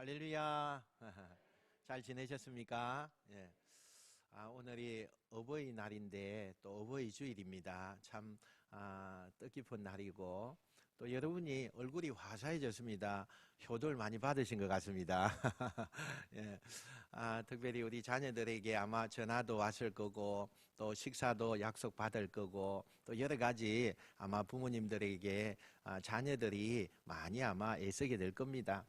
할렐루야. 잘 지내셨습니까? 예. 오늘이 어버이날인데 또 어버이 주일입니다. 참 뜻깊은 날이고 또 여러분이 얼굴이 화사해졌습니다. 효도를 많이 받으신 것 같습니다. 예. 특별히 우리 자녀들에게 아마 전화도 왔을 거고 또 식사도 약속 받을 거고 또 여러 가지 아마 부모님들에게 자녀들이 많이 아마 애쓰게 될 겁니다.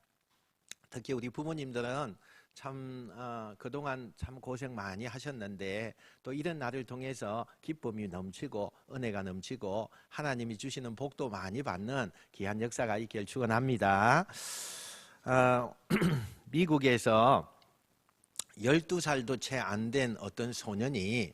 특히 우리 부모님들은 참 그동안 참 고생 많이 하셨는데 또 이런 날을 통해서 기쁨이 넘치고 은혜가 넘치고 하나님이 주시는 복도 많이 받는 귀한 역사가 있길 축원합니다. 미국에서 12살도 채 안 된 어떤 소년이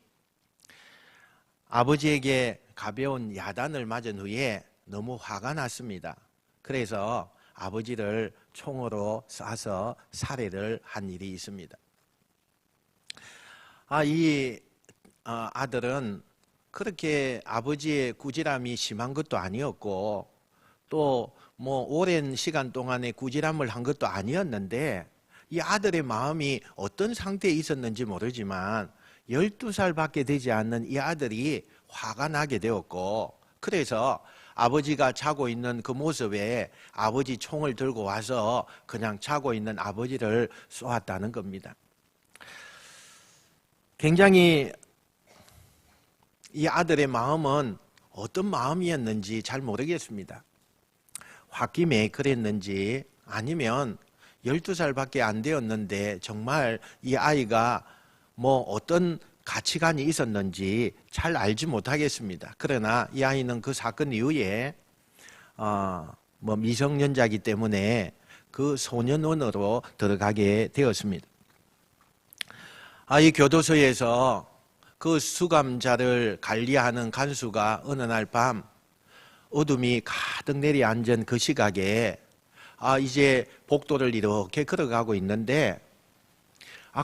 아버지에게 가벼운 야단을 맞은 후에 너무 화가 났습니다. 그래서 아버지를 총으로 쏴서 살해를 한 일이 있습니다. 이 아들은 그렇게 아버지의 꾸지람이 심한 것도 아니었고 또 뭐 오랜 시간 동안에 꾸지람을 한 것도 아니었는데 이 아들의 마음이 어떤 상태에 있었는지 모르지만 12살밖에 되지 않는 이 아들이 화가 나게 되었고 그래서 아버지가 자고 있는 그 모습에 아버지 총을 들고 와서 그냥 자고 있는 아버지를 쏘았다는 겁니다. 굉장히 이 아들의 마음은 어떤 마음이었는지 잘 모르겠습니다. 홧김에 그랬는지 아니면 12살밖에 안 되었는데 정말 이 아이가 뭐 어떤 가치관이 있었는지 잘 알지 못하겠습니다. 그러나 이 아이는 그 사건 이후에 미성년자이기 때문에 그 소년원으로 들어가게 되었습니다. 이 교도소에서 그 수감자를 관리하는 간수가 어느 날 밤 어둠이 가득 내려앉은 그 시각에 이제 복도를 이렇게 걸어가고 있는데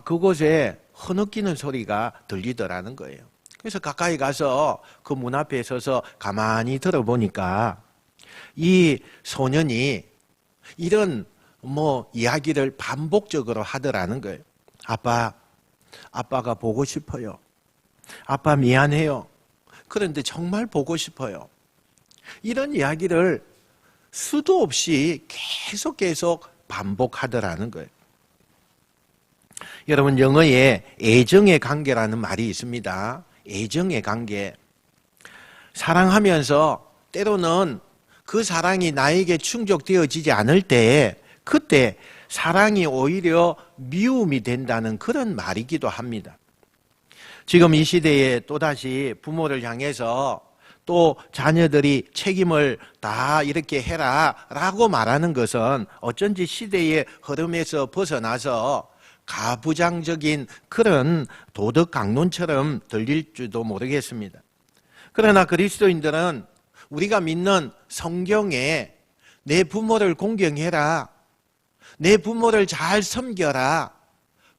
그곳에 흐느끼는 소리가 들리더라는 거예요. 그래서 가까이 가서 그 문 앞에 서서 가만히 들어보니까 이 소년이 이런 이야기를 반복적으로 하더라는 거예요. 아빠가 보고 싶어요. 아빠 미안해요. 그런데 정말 보고 싶어요. 이런 이야기를 수도 없이 계속 반복하더라는 거예요. 여러분 영어에 애정의 관계라는 말이 있습니다. 애정의 관계. 사랑하면서 때로는 그 사랑이 나에게 충족되어지지 않을 때 그때 사랑이 오히려 미움이 된다는 그런 말이기도 합니다. 지금 이 시대에 또다시 부모를 향해서 또 자녀들이 책임을 다 이렇게 해라 라고 말하는 것은 어쩐지 시대의 흐름에서 벗어나서 가부장적인 그런 도덕 강론처럼 들릴지도 모르겠습니다. 그러나 그리스도인들은 우리가 믿는 성경에 내 부모를 공경해라, 내 부모를 잘 섬겨라,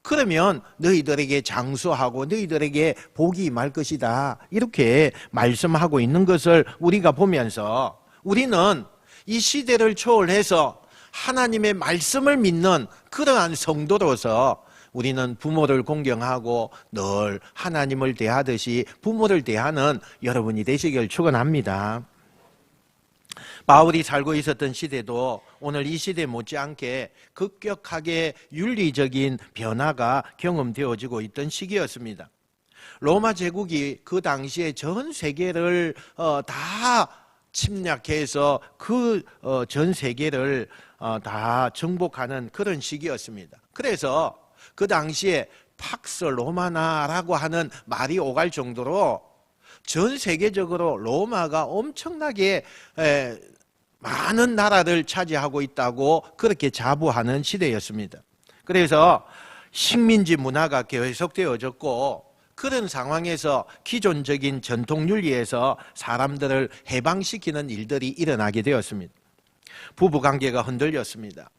그러면 너희들에게 장수하고 너희들에게 복이 임할 것이다 이렇게 말씀하고 있는 것을 우리가 보면서 우리는 이 시대를 초월해서 하나님의 말씀을 믿는 그러한 성도로서 우리는 부모를 공경하고 늘 하나님을 대하듯이 부모를 대하는 여러분이 되시길 축원합니다. 바울이 살고 있었던 시대도 오늘 이 시대 못지않게 급격하게 윤리적인 변화가 경험되어지고 있던 시기였습니다. 로마 제국이 그 당시에 전 세계를 다 침략해서 그 전 세계를 다 정복하는 그런 시기였습니다. 그래서 그 당시에 팍스 로마나라고 하는 말이 오갈 정도로 전 세계적으로 로마가 엄청나게 많은 나라를 차지하고 있다고 그렇게 자부하는 시대였습니다. 그래서 식민지 문화가 계속되어졌고 그런 상황에서 기존적인 전통 윤리에서 사람들을 해방시키는 일들이 일어나게 되었습니다. 부부관계가 흔들렸습니다.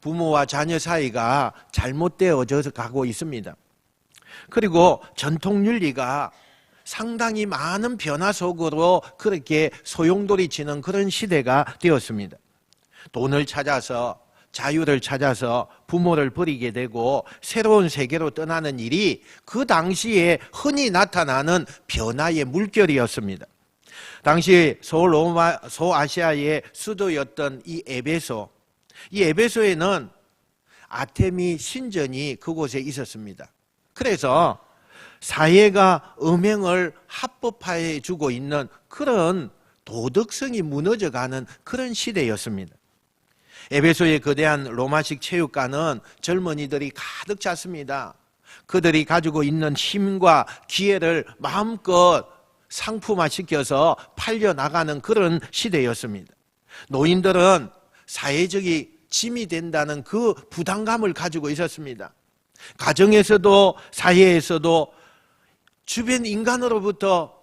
부모와 자녀 사이가 잘못되어져 가고 있습니다. 그리고 전통 윤리가 상당히 많은 변화 속으로 그렇게 소용돌이치는 그런 시대가 되었습니다. 돈을 찾아서 자유를 찾아서 부모를 버리게 되고 새로운 세계로 떠나는 일이 그 당시에 흔히 나타나는 변화의 물결이었습니다. 당시 소아시아의 수도였던 이 에베소에는 아테미 신전이 그곳에 있었습니다. 그래서 사회가 음행을 합법화해 주고 있는 그런 도덕성이 무너져가는 그런 시대였습니다. 에베소의 거대한 로마식 체육관은 젊은이들이 가득 찼습니다. 그들이 가지고 있는 힘과 기회를 마음껏 상품화시켜서 팔려나가는 그런 시대였습니다. 노인들은 사회적인 짐이 된다는 그 부담감을 가지고 있었습니다. 가정에서도 사회에서도 주변 인간으로부터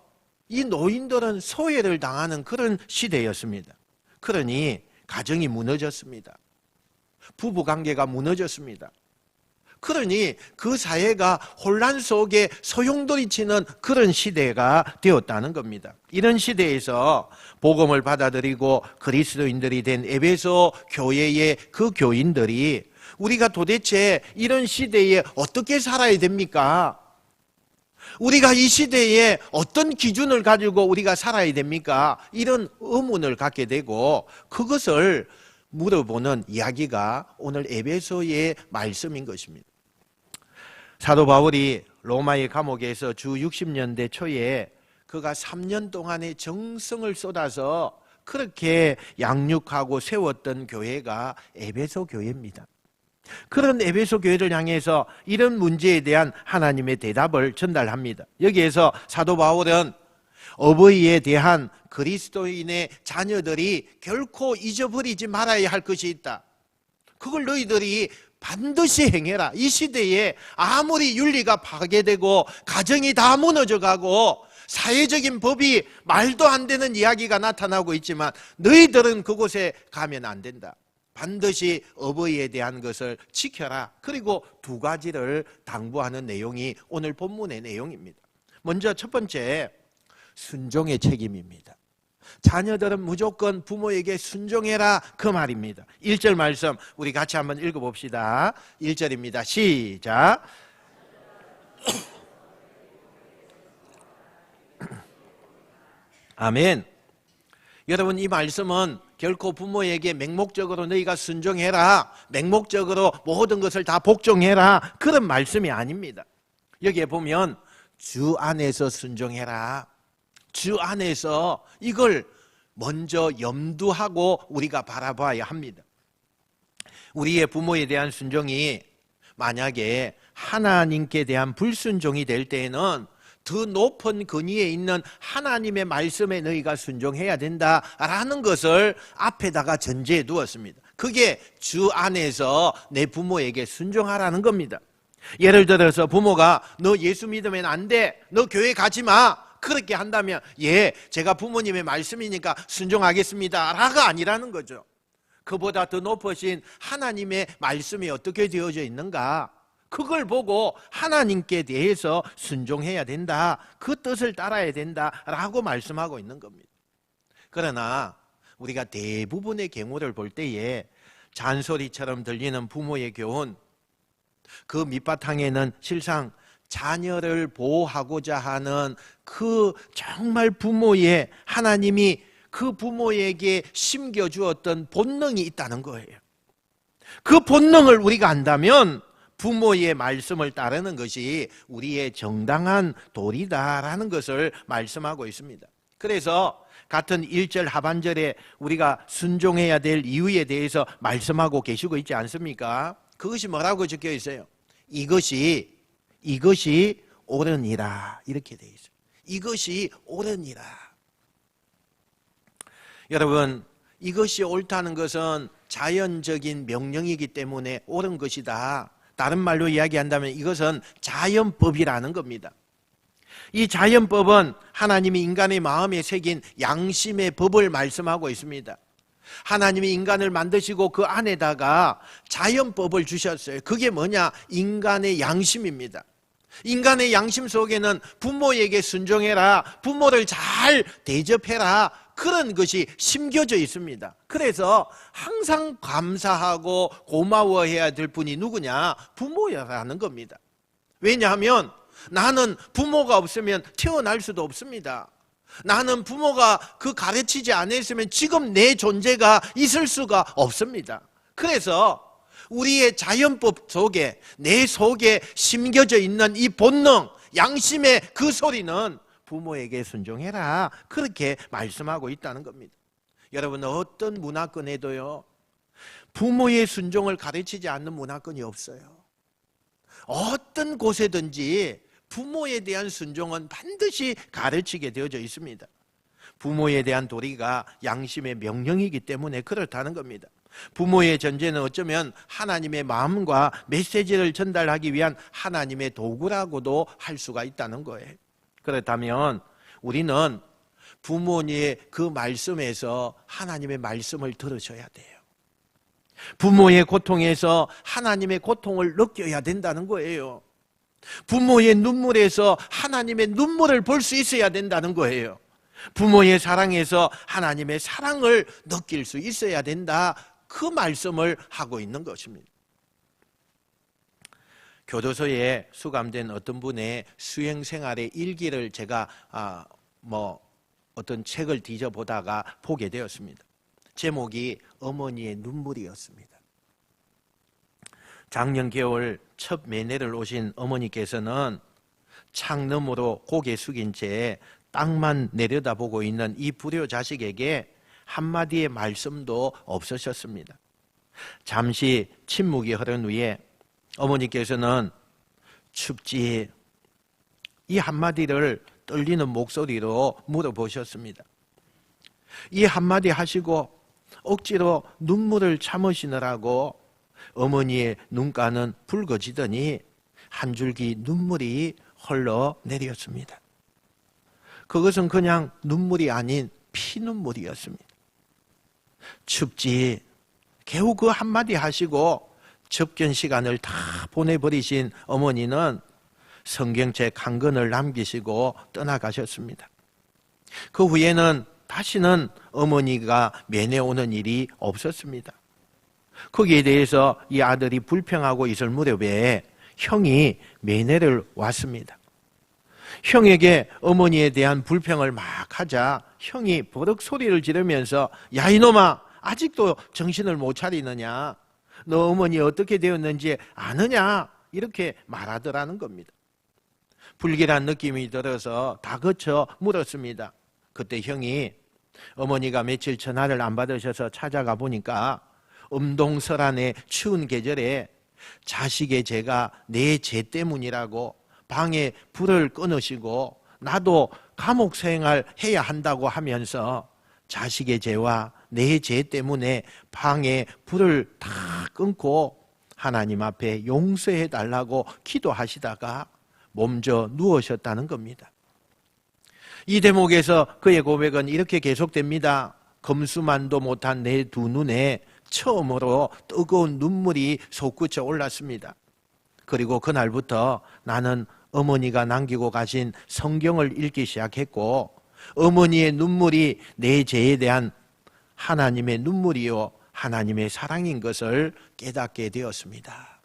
이 노인들은 소외를 당하는 그런 시대였습니다. 그러니 가정이 무너졌습니다. 부부관계가 무너졌습니다. 그러니 그 사회가 혼란 속에 소용돌이치는 그런 시대가 되었다는 겁니다. 이런 시대에서 복음을 받아들이고 그리스도인들이 된 에베소 교회의 그 교인들이 우리가 도대체 이런 시대에 어떻게 살아야 됩니까? 우리가 이 시대에 어떤 기준을 가지고 우리가 살아야 됩니까? 이런 의문을 갖게 되고 그것을 물어보는 이야기가 오늘 에베소의 말씀인 것입니다. 사도 바울이 로마의 감옥에서 주 60년대 초에 그가 3년 동안의 정성을 쏟아서 그렇게 양육하고 세웠던 교회가 에베소 교회입니다. 그런 에베소 교회를 향해서 이런 문제에 대한 하나님의 대답을 전달합니다. 여기에서 사도 바울은 어버이에 대한 그리스도인의 자녀들이 결코 잊어버리지 말아야 할 것이 있다. 그걸 너희들이 반드시 행해라. 이 시대에 아무리 윤리가 파괴되고 가정이 다 무너져가고 사회적인 법이 말도 안 되는 이야기가 나타나고 있지만 너희들은 그곳에 가면 안 된다. 반드시 어버이에 대한 것을 지켜라. 그리고 두 가지를 당부하는 내용이 오늘 본문의 내용입니다. 먼저 첫 번째, 순종의 책임입니다. 자녀들은 무조건 부모에게 순종해라, 그 말입니다. 1절 말씀 우리 같이 한번 읽어봅시다. 1절입니다. 시작. 아멘. 여러분, 이 말씀은 결코 부모에게 맹목적으로 너희가 순종해라, 맹목적으로 모든 것을 다 복종해라, 그런 말씀이 아닙니다. 여기에 보면 주 안에서 순종해라, 주 안에서 이걸 먼저 염두하고 우리가 바라봐야 합니다. 우리의 부모에 대한 순종이 만약에 하나님께 대한 불순종이 될 때에는 더 높은 근위에 있는 하나님의 말씀에 너희가 순종해야 된다라는 것을 앞에다가 전제해 두었습니다. 그게 주 안에서 내 부모에게 순종하라는 겁니다. 예를 들어서 부모가 너 예수 믿으면 안 돼, 너 교회 가지 마, 그렇게 한다면 예, 제가 부모님의 말씀이니까 순종하겠습니다 라가 아니라는 거죠. 그보다 더 높으신 하나님의 말씀이 어떻게 되어져 있는가, 그걸 보고 하나님께 대해서 순종해야 된다, 그 뜻을 따라야 된다라고 말씀하고 있는 겁니다. 그러나 우리가 대부분의 경우를 볼 때에 잔소리처럼 들리는 부모의 교훈, 그 밑바탕에는 실상 자녀를 보호하고자 하는 그 정말 부모의, 하나님이 그 부모에게 심겨주었던 본능이 있다는 거예요. 그 본능을 우리가 안다면 부모의 말씀을 따르는 것이 우리의 정당한 도리다라는 것을 말씀하고 있습니다. 그래서 같은 1절 하반절에 우리가 순종해야 될 이유에 대해서 말씀하고 계시고 있지 않습니까? 그것이 뭐라고 적혀 있어요? 이것이 옳으니라, 이렇게 되어 있어요. 이것이 옳으니라. 여러분, 이것이 옳다는 것은 자연적인 명령이기 때문에 옳은 것이다. 다른 말로 이야기한다면 이것은 자연법이라는 겁니다. 이 자연법은 하나님이 인간의 마음에 새긴 양심의 법을 말씀하고 있습니다. 하나님이 인간을 만드시고 그 안에다가 자연법을 주셨어요. 그게 뭐냐? 인간의 양심입니다. 인간의 양심 속에는 부모에게 순종해라, 부모를 잘 대접해라, 그런 것이 심겨져 있습니다. 그래서 항상 감사하고 고마워해야 될 분이 누구냐? 부모라는 겁니다. 왜냐하면 나는 부모가 없으면 태어날 수도 없습니다. 나는 부모가 그 가르치지 않았으면 지금 내 존재가 있을 수가 없습니다. 그래서 우리의 자연법 속에, 내 속에 심겨져 있는 이 본능, 양심의 그 소리는 부모에게 순종해라, 그렇게 말씀하고 있다는 겁니다. 여러분, 어떤 문화권에도요, 부모의 순종을 가르치지 않는 문화권이 없어요. 어떤 곳에든지 부모에 대한 순종은 반드시 가르치게 되어져 있습니다. 부모에 대한 도리가 양심의 명령이기 때문에 그렇다는 겁니다. 부모의 존재는 어쩌면 하나님의 마음과 메시지를 전달하기 위한 하나님의 도구라고도 할 수가 있다는 거예요. 그렇다면 우리는 부모님의 그 말씀에서 하나님의 말씀을 들으셔야 돼요. 부모의 고통에서 하나님의 고통을 느껴야 된다는 거예요. 부모의 눈물에서 하나님의 눈물을 볼 수 있어야 된다는 거예요. 부모의 사랑에서 하나님의 사랑을 느낄 수 있어야 된다, 그 말씀을 하고 있는 것입니다. 교도소에 수감된 어떤 분의 수행생활의 일기를 제가 어떤 책을 뒤져보다가 보게 되었습니다. 제목이 어머니의 눈물이었습니다. 작년 겨울 첫 면회를 오신 어머니께서는 창너머로 고개 숙인 채 땅만 내려다보고 있는 이 불효 자식에게 한마디의 말씀도 없으셨습니다. 잠시 침묵이 흐른 후에 어머니께서는 춥지? 이 한마디를 떨리는 목소리로 물어보셨습니다. 이 한마디 하시고 억지로 눈물을 참으시느라고 어머니의 눈가는 붉어지더니 한 줄기 눈물이 흘러내렸습니다. 그것은 그냥 눈물이 아닌 피눈물이었습니다. 춥지? 겨우 그 한마디 하시고 접견 시간을 다 보내버리신 어머니는 성경책 한 권을 남기시고 떠나가셨습니다. 그 후에는 다시는 어머니가 면회 오는 일이 없었습니다. 거기에 대해서 이 아들이 불평하고 있을 무렵에 형이 면회를 왔습니다. 형에게 어머니에 대한 불평을 막 하자 형이 버럭 소리를 지르면서 야 이놈아, 아직도 정신을 못 차리느냐? 너 어머니 어떻게 되었는지 아느냐? 이렇게 말하더라는 겁니다. 불길한 느낌이 들어서 다그쳐 물었습니다. 그때 형이 어머니가 며칠 전화를 안 받으셔서 찾아가 보니까 음동설안의 추운 계절에 자식의 죄가 내 죄 때문이라고 방에 불을 끊으시고 나도 감옥 생활 해야 한다고 하면서 자식의 죄와 내 죄 때문에 방에 불을 다 끊고 하나님 앞에 용서해 달라고 기도하시다가 몸져 누우셨다는 겁니다. 이 대목에서 그의 고백은 이렇게 계속됩니다. 검수만도 못한 내 두 눈에 처음으로 뜨거운 눈물이 솟구쳐 올랐습니다. 그리고 그날부터 나는 어머니가 남기고 가신 성경을 읽기 시작했고 어머니의 눈물이 내 죄에 대한 하나님의 눈물이요 하나님의 사랑인 것을 깨닫게 되었습니다.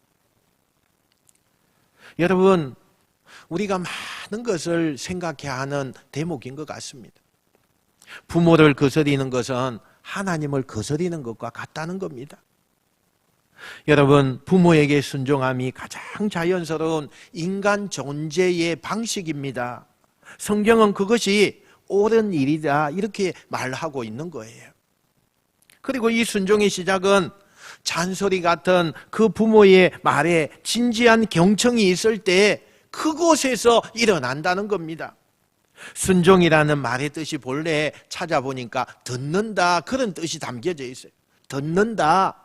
여러분, 우리가 많은 것을 생각해야 하는 대목인 것 같습니다. 부모를 거스리는 것은 하나님을 거스리는 것과 같다는 겁니다. 여러분, 부모에게 순종함이 가장 자연스러운 인간 존재의 방식입니다. 성경은 그것이 옳은 일이다 이렇게 말하고 있는 거예요. 그리고 이 순종의 시작은 잔소리 같은 그 부모의 말에 진지한 경청이 있을 때 그곳에서 일어난다는 겁니다. 순종이라는 말의 뜻이 본래 찾아보니까 듣는다, 그런 뜻이 담겨져 있어요. 듣는다.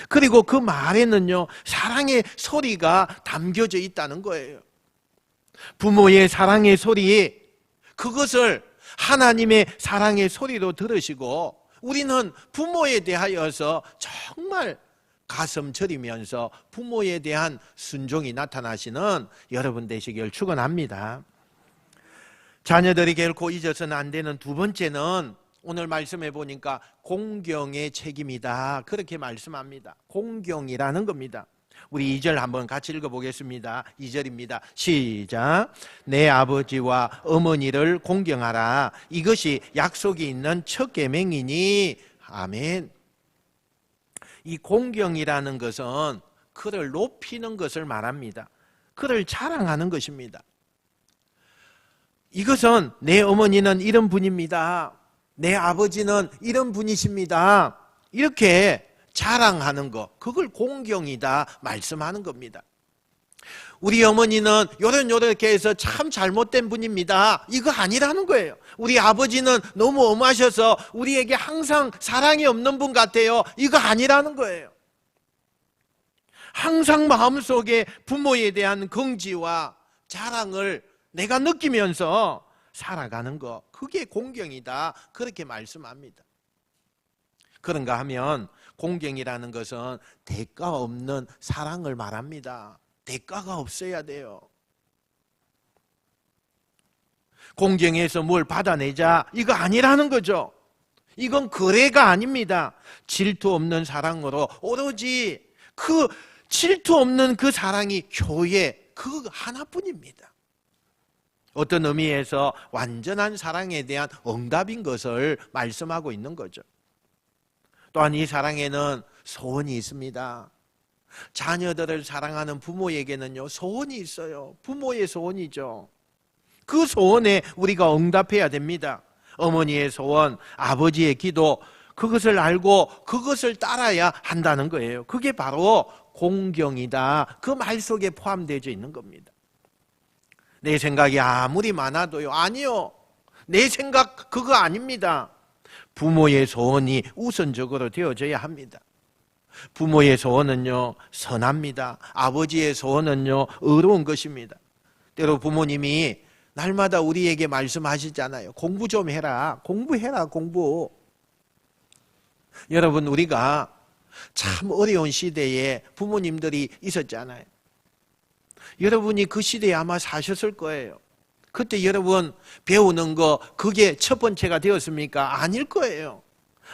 그리고 그 말에는요 사랑의 소리가 담겨져 있다는 거예요. 부모의 사랑의 소리, 그것을 하나님의 사랑의 소리로 들으시고 우리는 부모에 대하여서 정말 가슴 저리면서 부모에 대한 순종이 나타나시는 여러분 되시길 축원합니다. 자녀들이 결코 잊어서는 안 되는 두 번째는 오늘 말씀해 보니까 공경의 책임이다, 그렇게 말씀합니다. 공경이라는 겁니다. 우리 2절 한번 같이 읽어보겠습니다. 2절입니다. 시작. 내 아버지와 어머니를 공경하라. 이것이 약속이 있는 첫 계명이니. 아멘. 이 공경이라는 것은 그를 높이는 것을 말합니다. 그를 자랑하는 것입니다. 이것은 내 어머니는 이런 분입니다. 내 아버지는 이런 분이십니다. 이렇게 자랑하는 것, 그걸 공경이다 말씀하는 겁니다. 우리 어머니는 요렇게 해서 참 잘못된 분입니다, 이거 아니라는 거예요. 우리 아버지는 너무 엄하셔서 우리에게 항상 사랑이 없는 분 같아요, 이거 아니라는 거예요. 항상 마음속에 부모에 대한 긍지와 자랑을 내가 느끼면서 살아가는 것, 그게 공경이다, 그렇게 말씀합니다. 그런가 하면 공경이라는 것은 대가 없는 사랑을 말합니다. 대가가 없어야 돼요. 공경에서 뭘 받아내자, 이거 아니라는 거죠. 이건 거래가 아닙니다. 질투 없는 사랑으로 오로지 그 질투 없는 그 사랑이 교회 그 하나뿐입니다. 어떤 의미에서 완전한 사랑에 대한 응답인 것을 말씀하고 있는 거죠. 또한 이 사랑에는 소원이 있습니다. 자녀들을 사랑하는 부모에게는요, 소원이 있어요. 부모의 소원이죠. 그 소원에 우리가 응답해야 됩니다. 어머니의 소원, 아버지의 기도, 그것을 알고 그것을 따라야 한다는 거예요. 그게 바로 공경이다, 그 말 속에 포함되어 있는 겁니다. 내 생각이 아무리 많아도요, 아니요, 내 생각 그거 아닙니다. 부모의 소원이 우선적으로 되어져야 합니다. 부모의 소원은요, 선합니다. 아버지의 소원은요, 의로운 것입니다. 때로 부모님이 날마다 우리에게 말씀하시잖아요. 공부 좀 해라. 공부해라, 공부. 여러분, 우리가 참 어려운 시대에 부모님들이 있었잖아요. 여러분이 그 시대에 아마 사셨을 거예요. 그때 여러분 배우는 거 그게 첫 번째가 되었습니까? 아닐 거예요.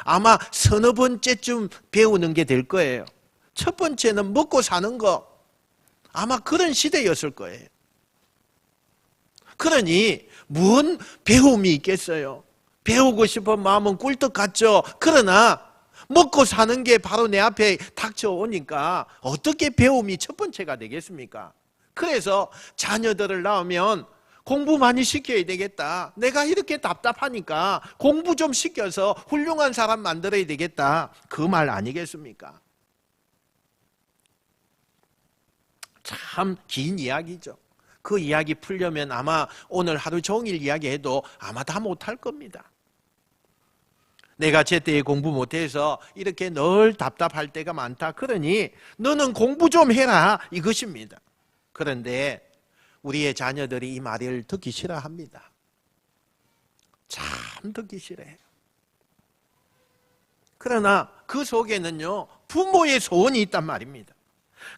아마 서너 번째쯤 배우는 게 될 거예요. 첫 번째는 먹고 사는 거, 아마 그런 시대였을 거예요. 그러니 뭔 배움이 있겠어요? 배우고 싶은 마음은 꿀떡 같죠. 그러나 먹고 사는 게 바로 내 앞에 닥쳐오니까 어떻게 배움이 첫 번째가 되겠습니까? 그래서 자녀들을 낳으면 공부 많이 시켜야 되겠다, 내가 이렇게 답답하니까 공부 좀 시켜서 훌륭한 사람 만들어야 되겠다, 그 말 아니겠습니까? 참 긴 이야기죠. 그 이야기 풀려면 아마 오늘 하루 종일 이야기해도 아마 다 못할 겁니다. 내가 제때에 공부 못해서 이렇게 늘 답답할 때가 많다, 그러니 너는 공부 좀 해라, 이것입니다. 그런데 우리의 자녀들이 이 말을 듣기 싫어합니다. 참 듣기 싫어해요. 그러나 그 속에는요, 부모의 소원이 있단 말입니다.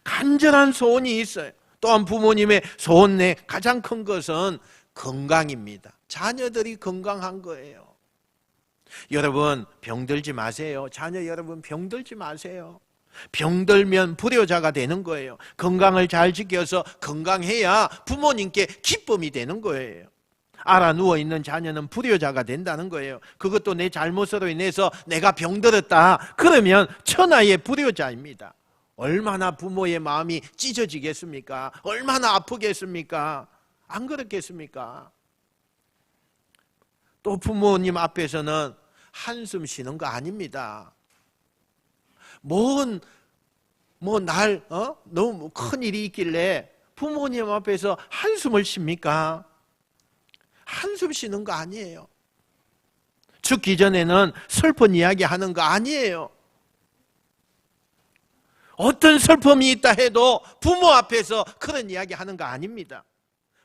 간절한 소원이 있어요. 또한 부모님의 소원 내 가장 큰 것은 건강입니다. 자녀들이 건강한 거예요. 여러분 병들지 마세요. 자녀 여러분 병들지 마세요. 병들면 불효자가 되는 거예요. 건강을 잘 지켜서 건강해야 부모님께 기쁨이 되는 거예요. 알아 누워있는 자녀는 불효자가 된다는 거예요. 그것도 내 잘못으로 인해서 내가 병들었다, 그러면 천하의 불효자입니다. 얼마나 부모의 마음이 찢어지겠습니까? 얼마나 아프겠습니까? 안 그렇겠습니까? 또 부모님 앞에서는 한숨 쉬는 거 아닙니다. 너무 큰 일이 있길래 부모님 앞에서 한숨을 쉽니까? 한숨 쉬는 거 아니에요. 죽기 전에는 슬픈 이야기 하는 거 아니에요. 어떤 슬픔이 있다 해도 부모 앞에서 그런 이야기 하는 거 아닙니다.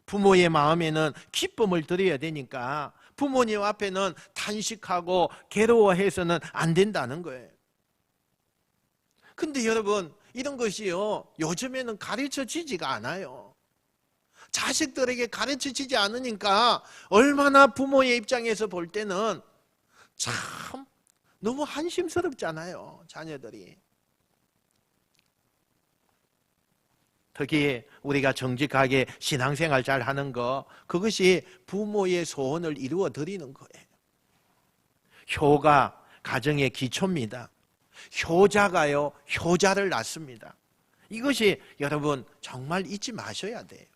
부모의 마음에는 기쁨을 드려야 되니까 부모님 앞에는 탄식하고 괴로워해서는 안 된다는 거예요. 근데 여러분 이런 것이요, 요즘에는 가르쳐지지가 않아요. 자식들에게 가르쳐지지 않으니까 얼마나 부모의 입장에서 볼 때는 참 너무 한심스럽잖아요, 자녀들이. 특히 우리가 정직하게 신앙생활 잘 하는 거, 그것이 부모의 소원을 이루어 드리는 거예요. 효가 가정의 기초입니다. 효자가요, 효자를 낳습니다. 이것이 여러분 정말 잊지 마셔야 돼요.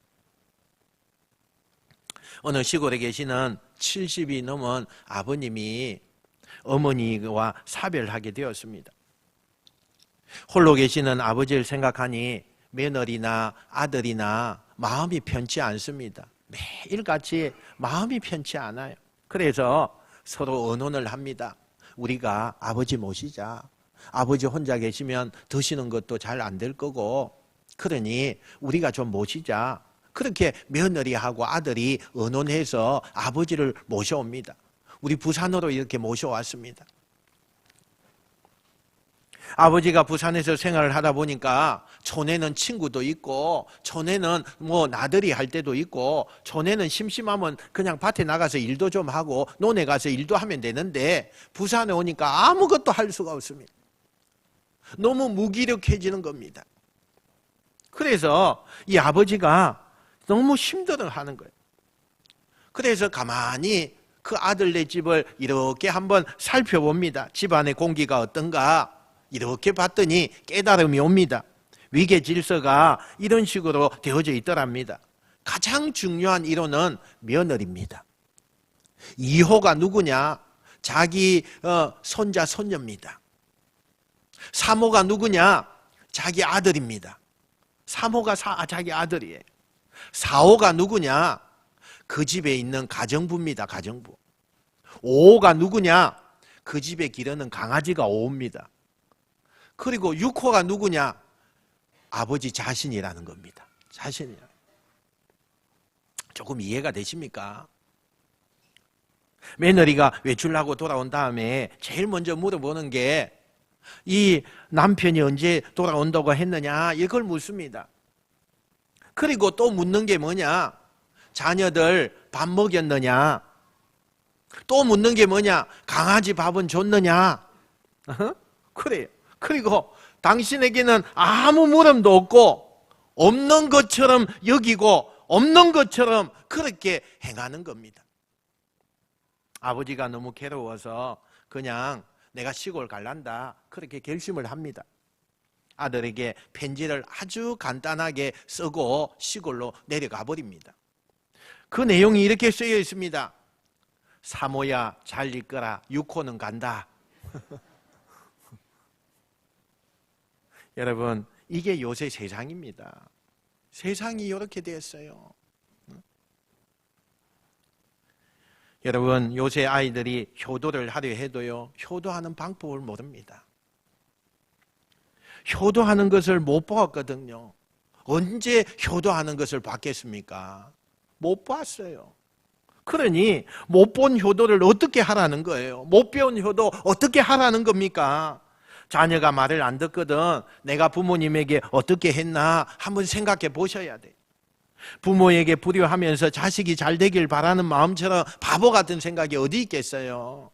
어느 시골에 계시는 70이 넘은 아버님이 어머니와 사별하게 되었습니다. 홀로 계시는 아버지를 생각하니 며느리나 아들이나 마음이 편치 않습니다. 매일같이 마음이 편치 않아요. 그래서 서로 의논을 합니다. 우리가 아버지 모시자. 아버지 혼자 계시면 드시는 것도 잘 안 될 거고, 그러니 우리가 좀 모시자. 그렇게 며느리하고 아들이 의논해서 아버지를 모셔옵니다. 우리 부산으로 이렇게 모셔왔습니다. 아버지가 부산에서 생활을 하다 보니까 촌에는 친구도 있고, 촌에는 뭐 나들이 할 때도 있고, 촌에는 심심하면 그냥 밭에 나가서 일도 좀 하고 논에 가서 일도 하면 되는데, 부산에 오니까 아무것도 할 수가 없습니다. 너무 무기력해지는 겁니다. 그래서 이 아버지가 너무 힘들어 하는 거예요. 그래서 가만히 그 아들네 집을 이렇게 한번 살펴봅니다. 집안의 공기가 어떤가 이렇게 봤더니 깨달음이 옵니다. 위계 질서가 이런 식으로 되어져 있더랍니다. 가장 중요한 이론은 며느리입니다. 2호가 누구냐? 자기 손자 손녀입니다. 3호가 누구냐? 자기 아들입니다. 3호가 자기 아들이에요. 4호가 누구냐? 그 집에 있는 가정부입니다. 가정부. 5호가 누구냐? 그 집에 기르는 강아지가 5호입니다. 그리고 6호가 누구냐? 아버지 자신이라는 겁니다. 자신이야. 조금 이해가 되십니까? 며느리가 외출하고 돌아온 다음에 제일 먼저 물어보는 게 이 남편이 언제 돌아온다고 했느냐 이걸 묻습니다. 그리고 또 묻는 게 뭐냐? 자녀들 밥 먹였느냐? 또 묻는 게 뭐냐? 강아지 밥은 줬느냐? 그래요. 그리고 당신에게는 아무 물음도 없고 없는 것처럼 여기고 없는 것처럼 그렇게 행하는 겁니다. 아버지가 너무 괴로워서 그냥 내가 시골 갈란다 그렇게 결심을 합니다. 아들에게 편지를 아주 간단하게 쓰고 시골로 내려가 버립니다. 그 내용이 이렇게 쓰여 있습니다. 3호야 잘 있거라. 6호는 간다. 여러분, 이게 요새 세상입니다. 세상이 이렇게 됐어요. 여러분, 요새 아이들이 효도를 하려 해도요, 효도하는 방법을 모릅니다. 효도하는 것을 못 보았거든요. 언제 효도하는 것을 봤겠습니까? 못 봤어요. 그러니 못 본 효도를 어떻게 하라는 거예요? 못 배운 효도 어떻게 하라는 겁니까? 자녀가 말을 안 듣거든 내가 부모님에게 어떻게 했나 한번 생각해 보셔야 돼요. 부모에게 불효하면서 자식이 잘 되길 바라는 마음처럼 바보 같은 생각이 어디 있겠어요?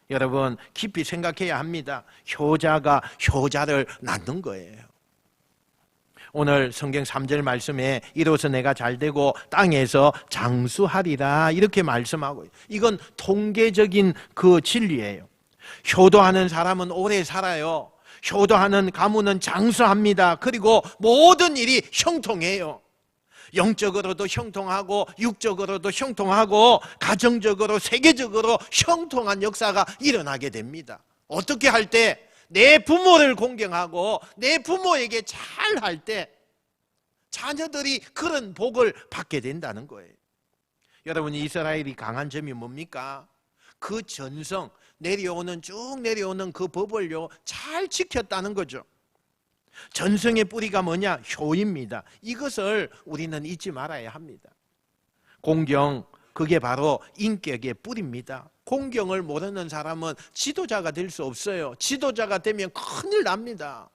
여러분 깊이 생각해야 합니다. 효자가 효자를 낳는 거예요. 오늘 성경 3절 말씀에 이로써 내가 잘되고 땅에서 장수하리라 이렇게 말씀하고, 이건 통계적인 그 진리예요. 효도하는 사람은 오래 살아요. 효도하는 가문은 장수합니다. 그리고 모든 일이 형통해요. 영적으로도 형통하고 육적으로도 형통하고 가정적으로 세계적으로 형통한 역사가 일어나게 됩니다. 어떻게 할 때? 내 부모를 공경하고 내 부모에게 잘 할 때 자녀들이 그런 복을 받게 된다는 거예요. 여러분, 이스라엘이 강한 점이 뭡니까? 그 전성, 쭉 내려오는 그 법을요 잘 지켰다는 거죠. 전성의 뿌리가 뭐냐? 효입니다. 이것을 우리는 잊지 말아야 합니다. 공경, 그게 바로 인격의 뿌리입니다. 공경을 모르는 사람은 지도자가 될 수 없어요. 지도자가 되면 큰일 납니다.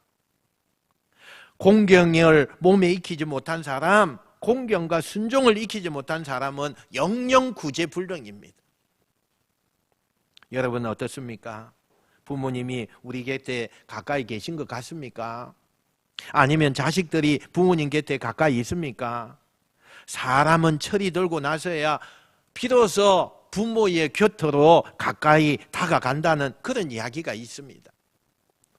공경을 몸에 익히지 못한 사람, 공경과 순종을 익히지 못한 사람은 영영 구제불능입니다. 여러분 어떻습니까? 부모님이 우리 곁에 가까이 계신 것 같습니까? 아니면 자식들이 부모님 곁에 가까이 있습니까? 사람은 철이 들고 나서야 비로소 부모의 곁으로 가까이 다가간다는 그런 이야기가 있습니다.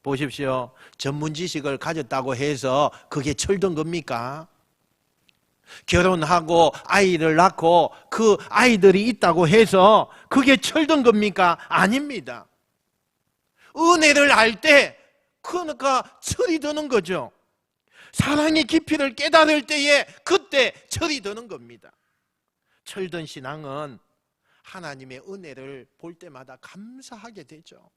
보십시오. 전문 지식을 가졌다고 해서 그게 철든 겁니까? 결혼하고 아이를 낳고 그 아이들이 있다고 해서 그게 철든 겁니까? 아닙니다. 은혜를 알 때 그러니까 철이 드는 거죠. 사랑의 깊이를 깨달을 때에 그때 철이 드는 겁니다. 철든 신앙은 하나님의 은혜를 볼 때마다 감사하게 되죠.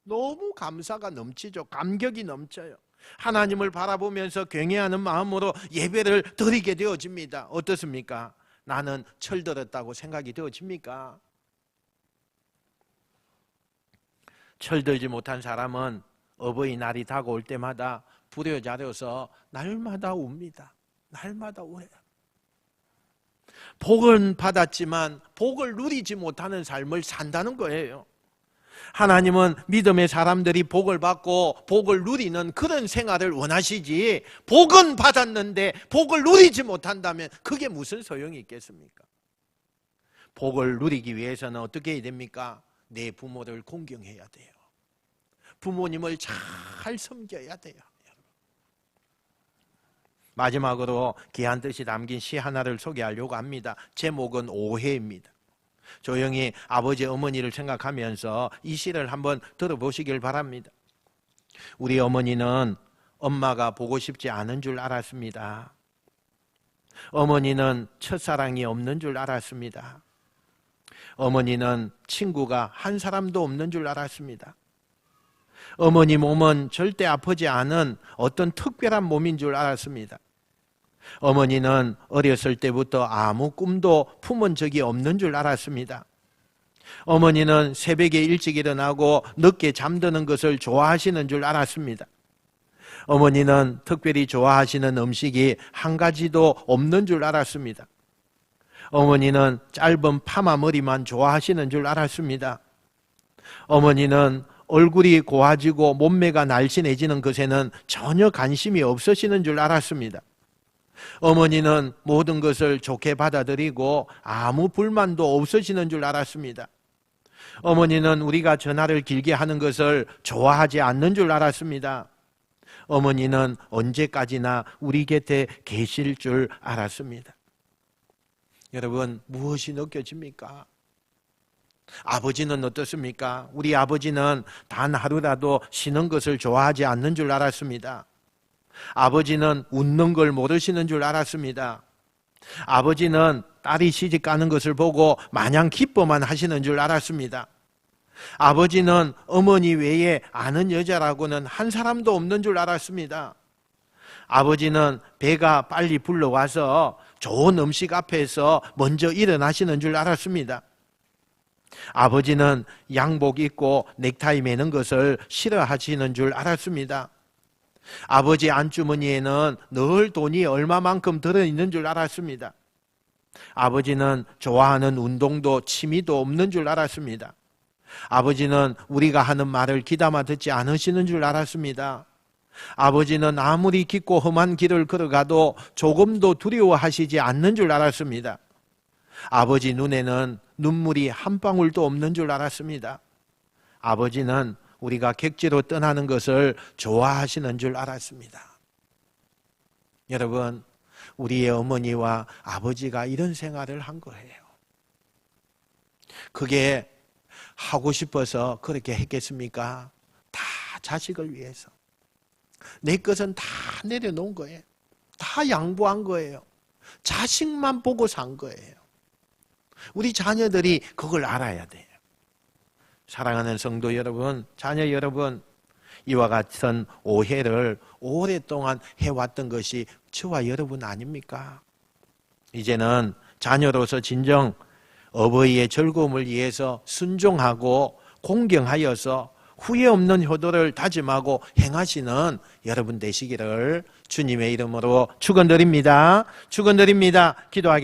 너무 감사가 넘치죠. 감격이 넘쳐요. 하나님을 바라보면서 경외하는 마음으로 예배를 드리게 되어집니다. 어떻습니까? 나는 철들었다고 생각이 되어집니까? 철들지 못한 사람은 어버이날이 다가올 때마다 부려자려서 날마다 웁니다. 날마다 울어요. 복은 받았지만 복을 누리지 못하는 삶을 산다는 거예요. 하나님은 믿음의 사람들이 복을 받고 복을 누리는 그런 생활을 원하시지, 복은 받았는데 복을 누리지 못한다면 그게 무슨 소용이 있겠습니까? 복을 누리기 위해서는 어떻게 해야 됩니까? 내 부모를 공경해야 돼요. 부모님을 잘 섬겨야 돼요. 마지막으로 귀한 뜻이 담긴 시 하나를 소개하려고 합니다. 제목은 오해입니다. 조용히 아버지 어머니를 생각하면서 이 시를 한번 들어보시길 바랍니다. 우리 어머니는 엄마가 보고 싶지 않은 줄 알았습니다. 어머니는 첫사랑이 없는 줄 알았습니다. 어머니는 친구가 한 사람도 없는 줄 알았습니다. 어머니 몸은 절대 아프지 않은 어떤 특별한 몸인 줄 알았습니다. 어머니는 어렸을 때부터 아무 꿈도 품은 적이 없는 줄 알았습니다. 어머니는 새벽에 일찍 일어나고 늦게 잠드는 것을 좋아하시는 줄 알았습니다. 어머니는 특별히 좋아하시는 음식이 한 가지도 없는 줄 알았습니다. 어머니는 짧은 파마 머리만 좋아하시는 줄 알았습니다. 어머니는 얼굴이 고와지고 몸매가 날씬해지는 것에는 전혀 관심이 없으시는 줄 알았습니다. 어머니는 모든 것을 좋게 받아들이고 아무 불만도 없으시는 줄 알았습니다. 어머니는 우리가 전화를 길게 하는 것을 좋아하지 않는 줄 알았습니다. 어머니는 언제까지나 우리 곁에 계실 줄 알았습니다. 여러분, 무엇이 느껴집니까? 아버지는 어떻습니까? 우리 아버지는 단 하루라도 쉬는 것을 좋아하지 않는 줄 알았습니다. 아버지는 웃는 걸 모르시는 줄 알았습니다. 아버지는 딸이 시집 가는 것을 보고 마냥 기뻐만 하시는 줄 알았습니다. 아버지는 어머니 외에 아는 여자라고는 한 사람도 없는 줄 알았습니다. 아버지는 배가 빨리 불러와서 좋은 음식 앞에서 먼저 일어나시는 줄 알았습니다. 아버지는 양복 입고 넥타이 매는 것을 싫어하시는 줄 알았습니다. 아버지 안주머니에는 늘 돈이 얼마만큼 들어있는 줄 알았습니다. 아버지는 좋아하는 운동도 취미도 없는 줄 알았습니다. 아버지는 우리가 하는 말을 귀담아 듣지 않으시는 줄 알았습니다. 아버지는 아무리 깊고 험한 길을 걸어가도 조금도 두려워하시지 않는 줄 알았습니다. 아버지 눈에는 눈물이 한 방울도 없는 줄 알았습니다. 아버지는 우리가 객지로 떠나는 것을 좋아하시는 줄 알았습니다. 여러분, 우리의 어머니와 아버지가 이런 생활을 한 거예요. 그게 하고 싶어서 그렇게 했겠습니까? 다 자식을 위해서. 내 것은 다 내려놓은 거예요. 다 양보한 거예요. 자식만 보고 산 거예요. 우리 자녀들이 그걸 알아야 돼요. 사랑하는 성도 여러분, 자녀 여러분, 이와 같은 오해를 오랫동안 해왔던 것이 저와 여러분 아닙니까? 이제는 자녀로서 진정 어버이의 즐거움을 위해서 순종하고 공경하여서 후회 없는 효도를 다짐하고 행하시는 여러분 되시기를 주님의 이름으로 축원드립니다. 축원드립니다. 기도하겠습니다.